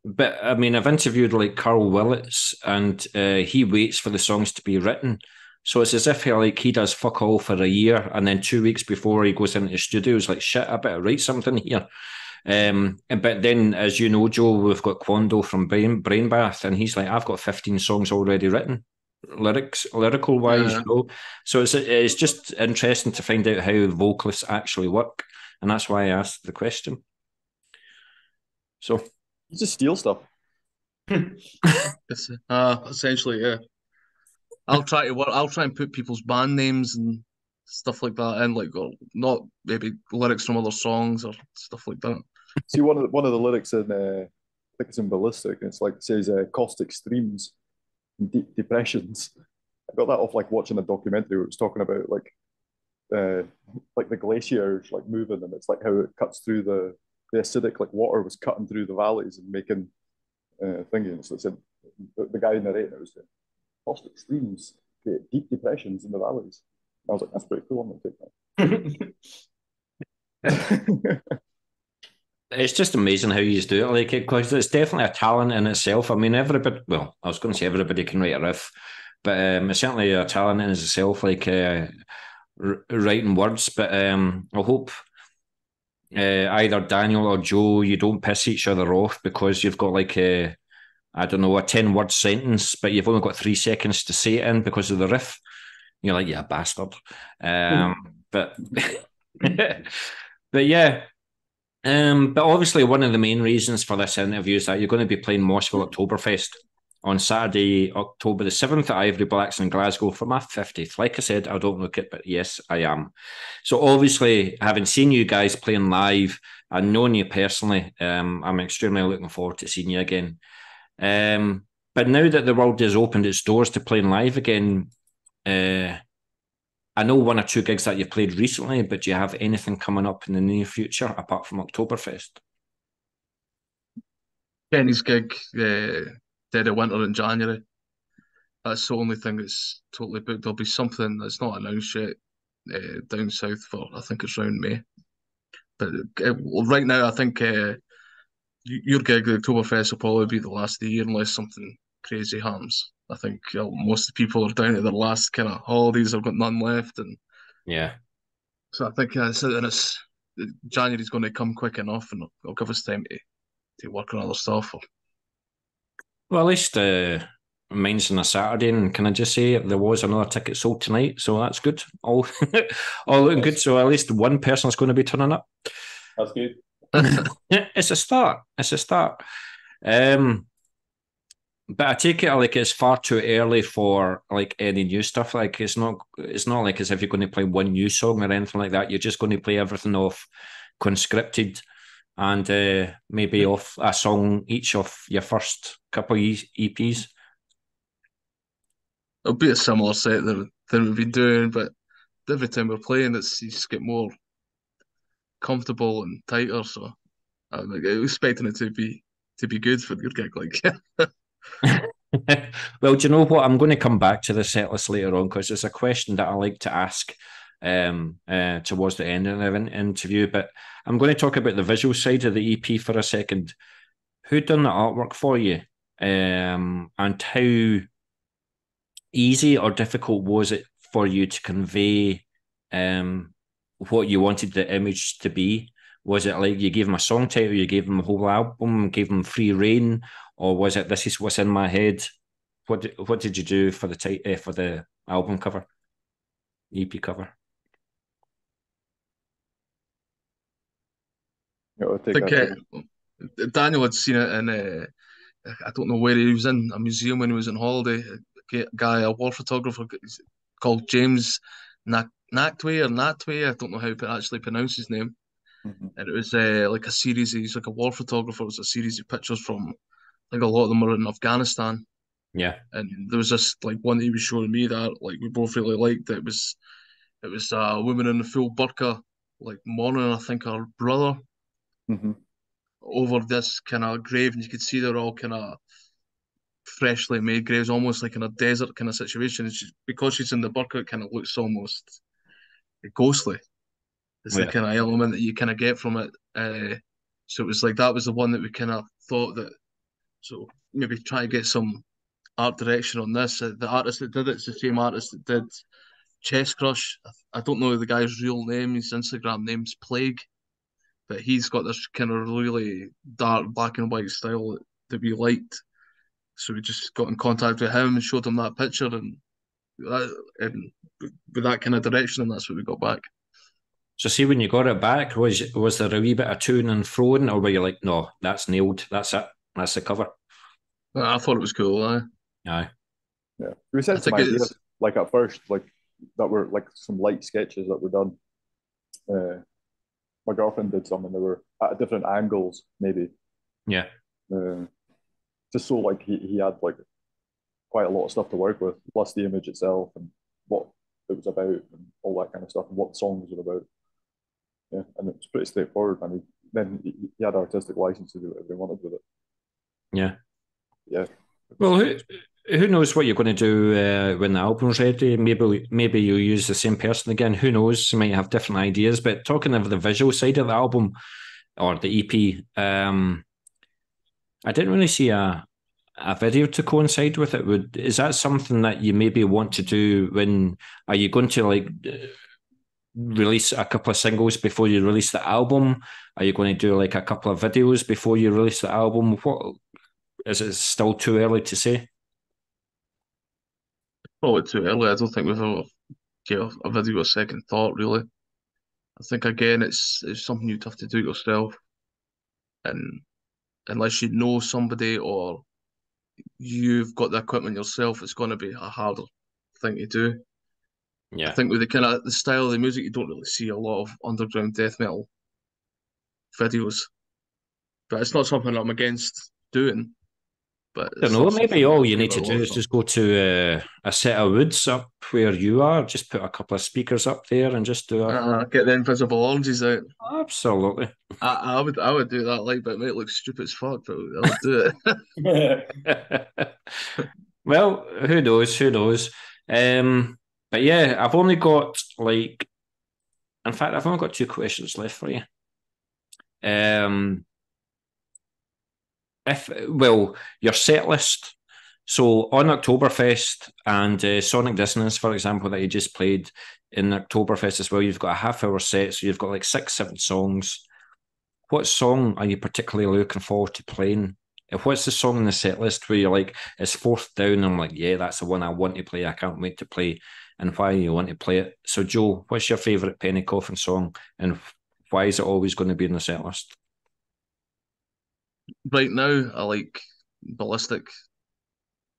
But I mean, I've interviewed like Carl Willits, and he waits for the songs to be written. So it's as if he does fuck all for a year, and then 2 weeks before he goes into the studio, he's like, shit, I better write something here. But then, as you know, Joe, we've got Quando from Brain Bath, and he's like, I've got 15 songs already written. lyrical wise, So it's just interesting to find out how vocalists actually work, and that's why I asked the question. So you just steal stuff. Essentially, yeah. I'll try and put people's band names and stuff like that in, like, or not maybe lyrics from other songs or stuff like that. See, one of the lyrics in I think it's in Ballistic, and it's like it says caustic streams and deep depressions. I got that off like watching a documentary where it was talking about like the glaciers like moving, and it's like how it cuts through the acidic like water was cutting through the valleys and making thingy. So it said the guy narrating it was saying caustic streams create deep depressions in the valleys. I was like, that's pretty cool. I'm gonna take that. it's just amazing how you do it, like, because it's definitely a talent in itself. I mean, everybody. Well, I was going to say everybody can write a riff, but it's certainly a talent in itself, like writing words. But I hope either Daniel or Joe, you don't piss each other off because you've got like I don't know, a 10-word sentence, but you've only got 3 seconds to say it in because of the riff. You're like, yeah, bastard. But but yeah. But obviously, one of the main reasons for this interview is that you're going to be playing Moshville Oktoberfest on Saturday, October the 7th at Ivory Blacks in Glasgow for my 50th. Like I said, I don't look it, but yes, I am. So obviously, having seen you guys playing live and knowing you personally, I'm extremely looking forward to seeing you again. But now that the world has opened its doors to playing live again, I know 1 or 2 gigs that you've played recently, but do you have anything coming up in the near future apart from Oktoberfest? Penny's gig, Dead of Winter in January. That's the only thing that's totally booked. There'll be something that's not announced yet down south for, I think it's around May. But right now, I think your gig, the Oktoberfest, will probably be the last of the year unless something crazy happens. I think most of the people are down to their last kind of holidays. I've got none left, and yeah. So I think January's going to come quick enough, and it'll give us time to work on other stuff. Well, at least mine's on a Saturday, and can I just say there was another ticket sold tonight, so that's good. All looking good. So at least one person's going to be turning up. That's good. It's a start. It's a start. But I take it like it's far too early for like any new stuff. Like it's not like as if you're going to play one new song or anything like that. You're just going to play everything off conscripted and maybe off a song each of your first couple of EPs. It'll be a similar set than we've been doing, but every time we're playing, you just get more comfortable and tighter. So I'm expecting it to be good for your gig, like. Well, do you know what? I'm going to come back to the set list later on because it's a question that I like to ask towards the end of the interview. But I'm going to talk about the visual side of the EP for a second. Who done the artwork for you? And how easy or difficult was it for you to convey what you wanted the image to be? Was it like you gave them a song title, you gave them a whole album, gave them free reign, or was it this is what's in my head? What did you do for the album cover, EP cover? I think Daniel had seen it in I don't know where he was in a museum when he was on holiday. A war photographer called James Nachtwey or Natway. I don't know how to actually pronounce his name. Mm-hmm. And it was like a series. He's like a war photographer. It was a series of pictures from, I think a lot of them were in Afghanistan. Yeah. And there was this like one that he was showing me that like we both really liked. It was a woman in the full burqa, like mourning, I think, her brother over this kind of grave, and you could see they're all kind of freshly made graves, almost like in a desert kind of situation. Because she's in the burqa, it kind of looks almost ghostly. It's the kind of element that you kind of get from it. So it was like that was the one that we kind of thought that. So maybe try to get some art direction on this. The artist that did it's the same artist that did Chest Crush. I don't know the guy's real name. His Instagram name's Plague, but he's got this kind of really dark black and white style that we liked. So we just got in contact with him and showed him that picture, and with that kind of direction, and that's what we got back. So see, when you got it back, was there a wee bit of to and froing, or were you like, no, that's nailed, that's it, that's the cover? I thought it was cool. Aye. Yeah, we sent some ideas like at first, like that were like some light sketches that were done. My girlfriend did some, and they were at different angles, maybe. Yeah. Just so like he had like quite a lot of stuff to work with, plus the image itself and what it was about and all that kind of stuff, and what the songs were about. Yeah, and it's pretty straightforward. I mean, then he had artistic license to do whatever he wanted with it. Yeah. Yeah. Well, who knows what you're going to do when the album's ready? Maybe you'll use the same person again. Who knows? You might have different ideas. But talking of the visual side of the album or the EP, I didn't really see a video to coincide with it. Is that something that you maybe want to do? When are you going to like release a couple of singles before you release the album? Are you going to do like a couple of videos before you release the album? What is it still too early to say? Probably too early. I don't think we've ever gave a video a second thought, really. I think again, it's something you'd have to do yourself, and unless you know somebody or you've got the equipment yourself, it's going to be a harder thing to do. Yeah. I think with the style of the music, you don't really see a lot of underground death metal videos, but it's not something I'm against doing. But I don't know. Maybe all you need to do is just go to a set of woods up where you are. Just put a couple of speakers up there and just do get the invisible oranges out. Absolutely. I would do that, like, but it might look stupid as fuck, but I would do it. Well, who knows? Who knows? But yeah, I've only got like, in fact, I've only got 2 questions left for you. Your set list. So on Oktoberfest and Sonic Dissonance, for example, that you just played in Oktoberfest as well, you've got a half-hour set, so you've got like 6, 7 songs. What song are you particularly looking forward to playing? What's the song in the set list where you're like, it's fourth down, and I'm like, yeah, that's the one I want to play, I can't wait to play, and why you want to play it? So Joe, what's your favourite Penny Coffin song, and why is it always going to be in the set list? Right now, I like Ballistic,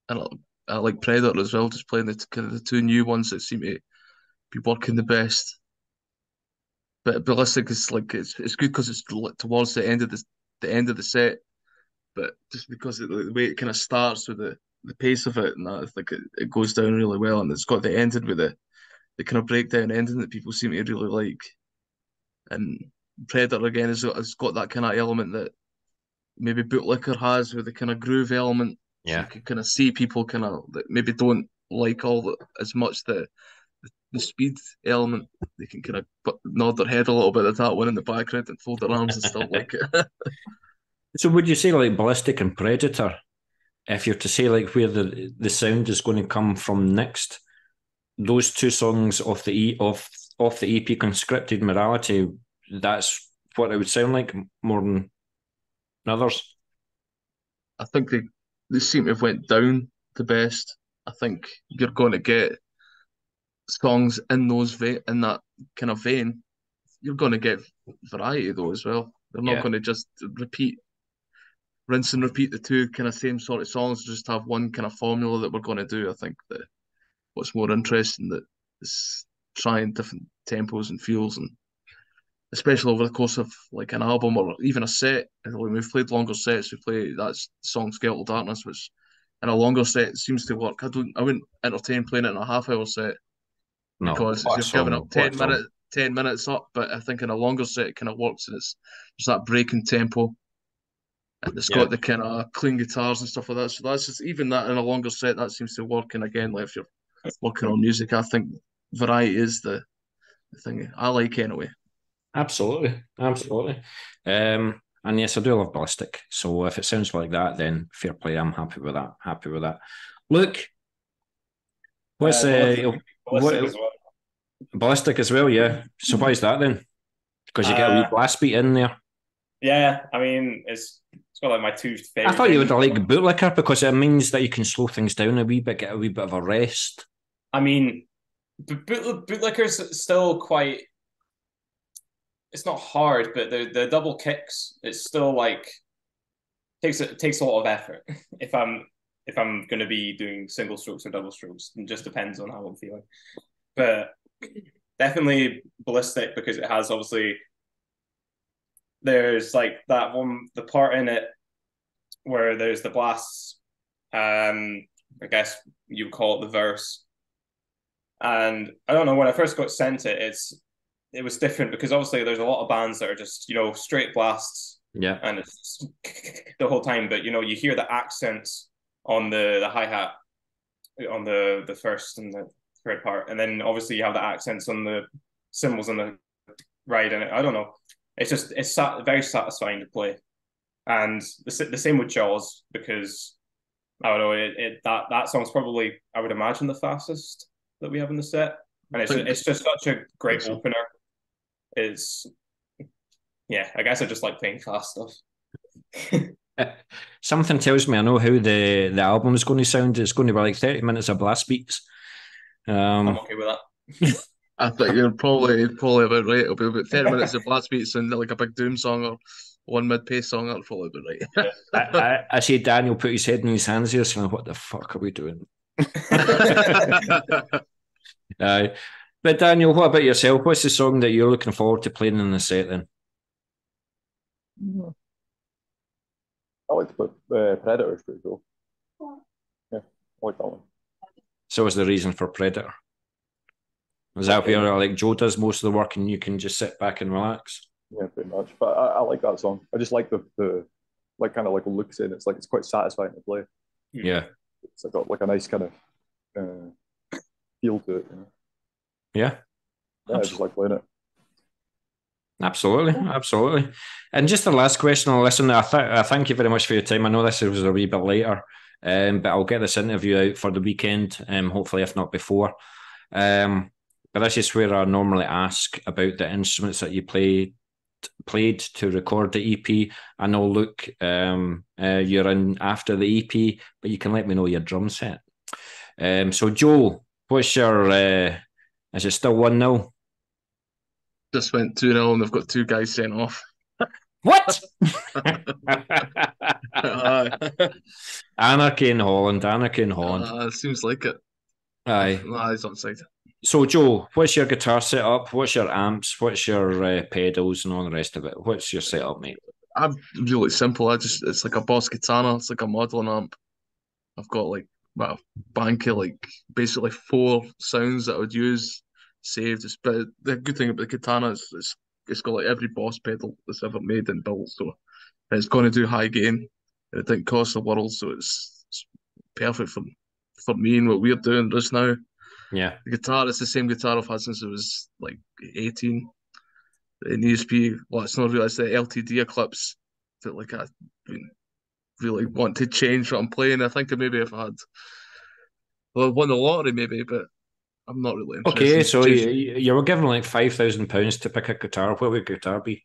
and I like Predator as well. Just playing the 2 new ones that seem to be working the best. But Ballistic is like it's good because it's towards the end of the set. But just because of the way it kind of starts with the pace of it, and that, it's like it goes down really well, and it's got the ending with the kind of breakdown ending that people seem to really like. And Predator again has got that kind of element that maybe Bootlicker has with the kind of groove element. Yeah. So you can kind of see people kind of that maybe don't like as much the speed element. They can kind of nod their head a little bit at that one in the background and fold their arms and stuff like it. So would you say like Ballistic and Predator, if you're to say like where the sound is going to come from next, those 2 songs off the EP Conscripted Morality, that's what it would sound like more than others? I think they seem to have went down the best. I think you're going to get songs in in that kind of vein. You're going to get variety though as well. They're not going to just rinse and repeat the 2 kind of same sort of songs. Just have one kind of formula that we're going to do. I think that what's more interesting that is trying different tempos and feels, and especially over the course of like an album or even a set. When we've played longer sets, we play that song "Skeletal Darkness," which in a longer set seems to work. I wouldn't entertain playing it in a half-hour set because you're giving up 10 minutes up. But I think in a longer set it kind of works, and there's that breaking tempo, and it's got the kind of clean guitars and stuff like that. So that's just even that in a longer set that seems to work. And again, like if you're working on music, I think variety is the thing I like anyway. Absolutely. And yes, I do love Ballistic. So if it sounds like that, then fair play. I'm happy with that. Look, what's Ballistic as well? Yeah. So why is that then? Because you get a wee blast beat in there. Yeah, I mean, it's got like my two I favorite thought you would things. like bootlicker because it means that you can slow things down a wee bit, get a wee bit of a rest. I mean, bootlicker's still quite. It's not hard, but the double kicks, it's still like takes a lot of effort. If I'm going to be doing single strokes or double strokes, it just depends on how I'm feeling. But definitely ballistic because it has obviously there's like that one the part in it where there's the blasts. I guess you call it the verse. And I don't know when I first got sent it was different because obviously there's a lot of bands that are just straight blasts Yeah. and it's the whole time, but you hear the accents on the hi hat on the first and the third part, and then obviously you have the accents on the cymbals on the right, and I don't know, it's very satisfying to play, and the same with Jaws because I don't know that song's probably I would imagine the fastest that we have in the set, and it's just such a great opener. It's yeah, I guess I just like playing fast stuff. Something tells me I know how the album is going to sound. It's going to be like 30 minutes of blast beats. I'm okay with that. I think you're probably about right. It'll be about 30 minutes of blast beats and like a big doom song or one mid pace song. That'll probably be right. I see Daniel put his head in his hands here, saying, "What the fuck are we doing?" But Daniel, what about yourself? What's the song that you're looking forward to playing in the set then? I like to put Predators pretty cool. Yeah, I like that one. So was the reason for Predator? Is that where like Joe does most of the work and you can just sit back and relax? Yeah, pretty much. But I like that song. I just like the like kind of like looks in. It's like it's quite satisfying to play. Yeah. It's got like a nice kind of feel to it. Yeah. Yeah, I just like playing it. Absolutely. And just the last question, listen, I thank you very much for your time. I know this was a wee bit later, but I'll get this interview out for the weekend, hopefully, if not before. But this is where I normally ask about the instruments that you played to record the EP. I know, Luke, you're in after the EP, but you can let me know your drum set. So, Joe, what's your? Is it still 1-0? Just went 2-0 and they've got two guys sent off. What? Anarchy in Holland. Seems like it. Aye. He's on side. So, Joe, what's your guitar setup? What's your amps? What's your pedals and all the rest of it? What's your setup, mate? I'm really simple. It's like a Boss Katana. It's like a modeling amp. I've got like a bank of like basically 4 sounds that I would use saved. But the good thing about the Katana is it's got like every Boss pedal that's ever made and built. So it's going to do high gain. It didn't cost the world, so it's perfect for me and what we're doing just now. Yeah. The guitar is the same guitar I've had since I was like 18. The ESP, well, it's not really, it's the LTD Eclipse that like I really want to change what I'm playing. I think maybe if I had won the lottery, maybe, but I'm not really interested. Okay, so you were given like £5,000 to pick a guitar. What would guitar be?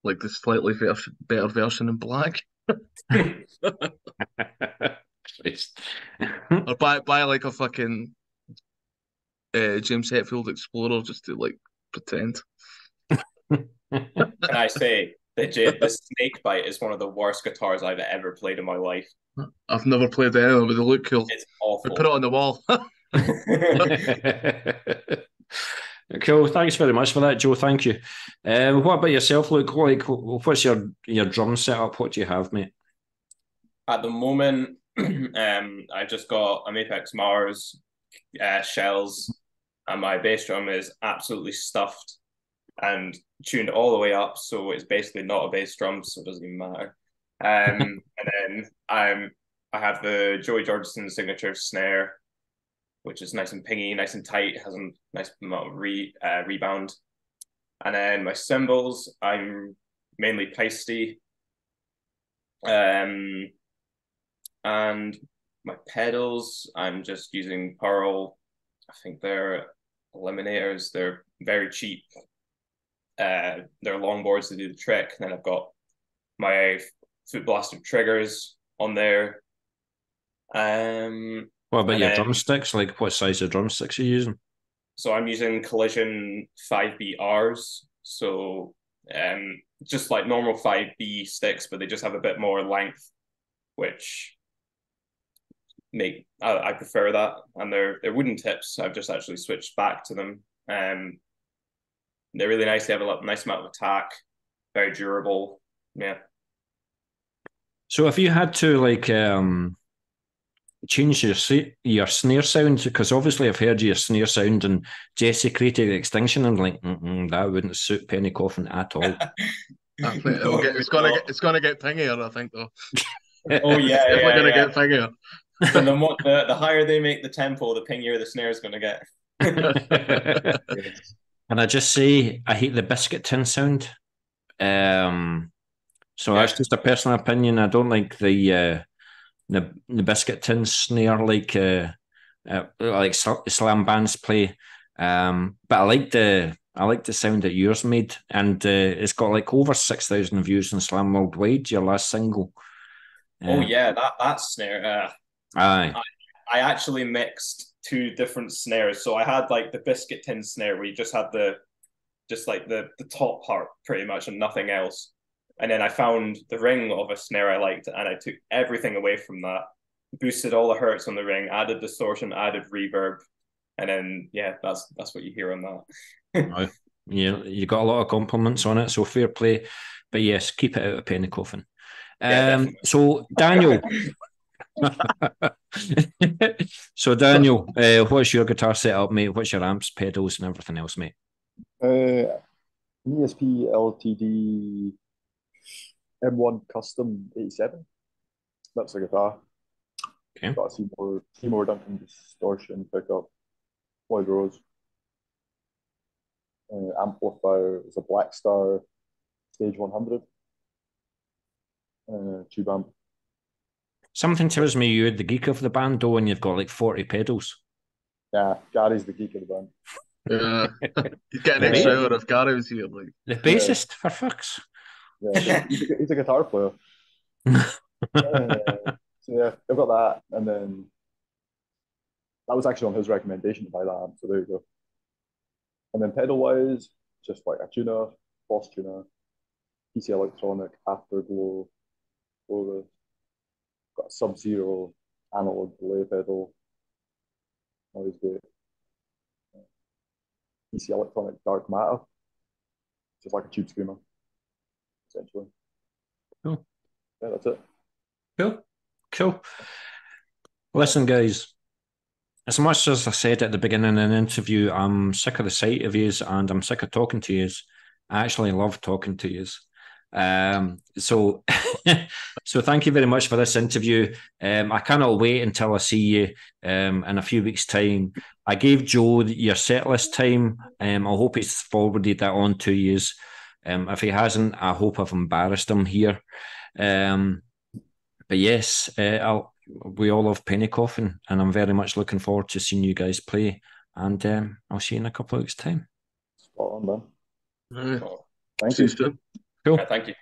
Like the slightly better version in black. Or buy like a fucking James Hetfield Explorer just to like pretend. Can I say the Snake Bite is one of the worst guitars I've ever played in my life. I've never played any, but they look cool. It's awful. We put it on the wall. Cool. Thanks very much for that, Joe. Thank you. What about yourself, Luke? Like, what's your drum setup? What do you have, mate? At the moment, I've just got a Apex Mars, shells, and my bass drum is absolutely stuffed and tuned all the way up, so it's basically not a bass drum, so it doesn't even matter. And then I have the Joey Jordison signature snare, which is nice and pingy, nice and tight, has a nice amount of rebound. And then my cymbals, I'm mainly pasty. And my pedals, I'm just using Pearl. I think they're eliminators. They're very cheap. their longboards to do the trick. And then I've got my Foot Blaster triggers on there. What about your drumsticks? Like, what size of drumsticks are you using? So I'm using Collision 5BRs. So just like normal 5B sticks, but they just have a bit more length, which I prefer that. And they're wooden tips. I've just actually switched back to them. They're really nice. They have a nice amount of attack, very durable. Yeah. So if you had to like change your snare sound, because obviously I've heard your snare sound and Jesse created Extinction, and like that wouldn't suit Penny Coffin at all. I think it's gonna get pingier, I think, though. Oh yeah, it's definitely gonna get pingier. And the higher they make the tempo, the pingier the snare is gonna get. Can I just say I hate the biscuit tin sound? So that's just a personal opinion. I don't like the biscuit tin snare like slam bands play. But I like the sound that yours made, and it's got like over 6,000 views on Slam Worldwide. Your last single. Oh yeah, that snare. Aye. I actually mixed two different snares. So I had like the biscuit tin snare where you just had the top part pretty much and nothing else. And then I found the ring of a snare I liked, and I took everything away from that, boosted all the hertz on the ring, added distortion, added reverb, and then that's what you hear on that. Yeah, you got a lot of compliments on it, so fair play. But yes, keep it out of Penny Coffin. So Daniel, what's your guitar setup, mate? What's your amps, pedals, and everything else, mate? An ESP LTD M1 Custom 87. That's the guitar. Okay. Got a Seymour Duncan distortion pickup, Floyd Rose. Amplifier is a Black Star Stage 100. Tube amp. Something tells me you're the geek of the band, though, and you've got like 40 pedals. Yeah, Gary's the geek of the band. Yeah, he's getting an extra hour if Gary was here. Like the bassist, for fucks. Yeah, he's a guitar player. So yeah, I've got that, and then that was actually on his recommendation to buy that amp. So there you go. And then pedal wise, just like a tuner, Boss tuner, PC Electronic, Afterglow, Lotus. Got a Sub-Zero analog delay pedal. Always great. PC Electronic Dark Matter, just like a tube screamer, essentially. Cool. Yeah, that's it. Cool. Listen, guys, as much as I said at the beginning of the interview, I'm sick of the sight of yous and I'm sick of talking to yous. I actually love talking to yous. So thank you very much for this interview. I cannot wait until I see you in a few weeks' time. I gave Joe your set list time. I hope he's forwarded that on to you. If he hasn't, I hope I've embarrassed him here. But yes, we all love Penny Coffin, and I'm very much looking forward to seeing you guys play. And I'll see you in a couple of weeks' time. Spot on, man. Right. Thank you. Cool. Thank you.